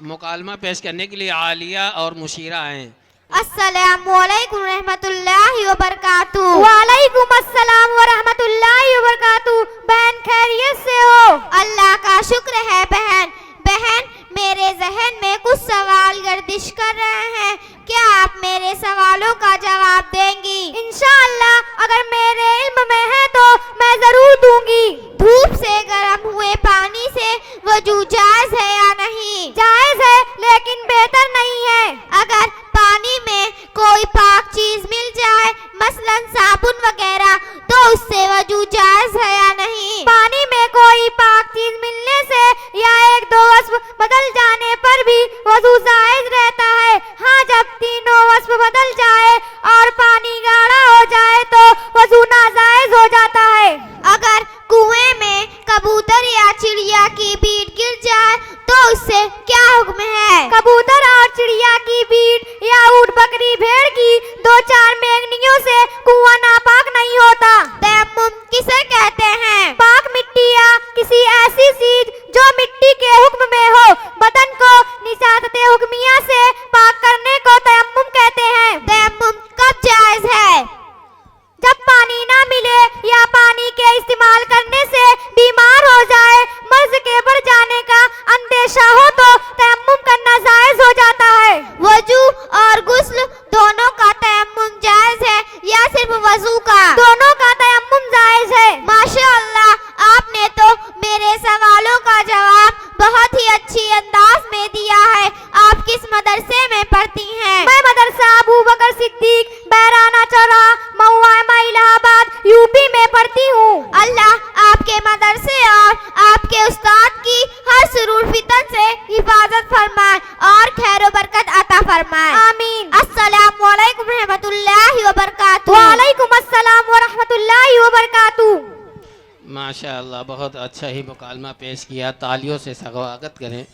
मुकालमा पेश करने के लिए आलिया और मुशीरा हैं। अस्सलामुअलैकुम रहमतुल्लाहि व बरकातुहू। वालेकुम अस्सलाम व रहमतुल्लाहि व बरकातुहू। बहन खैरियत से हो? अल्लाह का शुक्र है बहन। बहन, मेरे जहन में कुछ सवाल गर्दिश कर रहे हैं, क्या आप मेरे सवालों का जवाब देंगी? इंशाअल्लाह, अगर मेरे इल्म में है तो मैं जरूर दूंगी। धूप से गर्म हुए पानी से वजू जायज है या नहीं? जायज है, लेकिन बेहतर नहीं है। अगर पानी में कोई पाक चीज मिल जाए, मसलन साबुन वगैरह, तो उससे वजू जायज है या नहीं? पानी में कोई पाक चीज मिलने से या एक दो वस्फ बदल जाने पर भी वजू जायज रहता है। हाँ, जब तीनों वस्फ बदल जाए और पानी गाढ़ा हो जाए तो वजू नाजायज हो जाता है। अगर कुएं में कबूतर या चिड़िया की बीट गिर जाए तो उससे क्या हुक्म है? कबूतर और चिड़िया की बीट या ऊंट बकरी भेड़ की दो चार मेंगनियों से कुआं नापाक नहीं होता। तयम्मुम किसे कहते हैं? पाक मिट्टी या किसी ऐसी चीज जो मिट्टी के हुक्म में हो, बदन को निजात हुक्मिया से पाक करने को तयम्मुम कहते हैं। तयम्मुम कब जायज है? जब पानी ना मिले या पानी के इस्तेमाल करने से बीमार हो जाए, मर्ज के बढ़ जाने का अंदेशा हो तो तयम्मुम करना जायज हो जाता है। वजू और गुस्ल दोनों का तयम्मुम जायज है या सिर्फ वजू का? दोनों का तयम्मुम जायज है। माशाअल्लाह, आपने तो मेरे सवालों का जवाब बहुत ही अच्छी अंदाज में दिया है। आप किस मदरसे में पढ़ती हैं? मैं मदरसा अबू बकर सिद्दीक बैराना चौरा महुआ इलाहाबाद यूपी में पढ़ती हूँ। अल्लाह आपके मदरसे और आपके उस्ताद की हर सुरूर फितन से हिफाजत फरमाए और खैर बरकत अता फरमाए। आमीन। अस्सलामु अलैकुम रहमतुल्लाहि व बरकातुहू। वालेकुम अस्सलाम व रहमतुल्लाहि व बरकातुहू। माशाअल्लाह, बहुत अच्छा ही मुकालमा पेश किया। तालियों से स्वागत करें।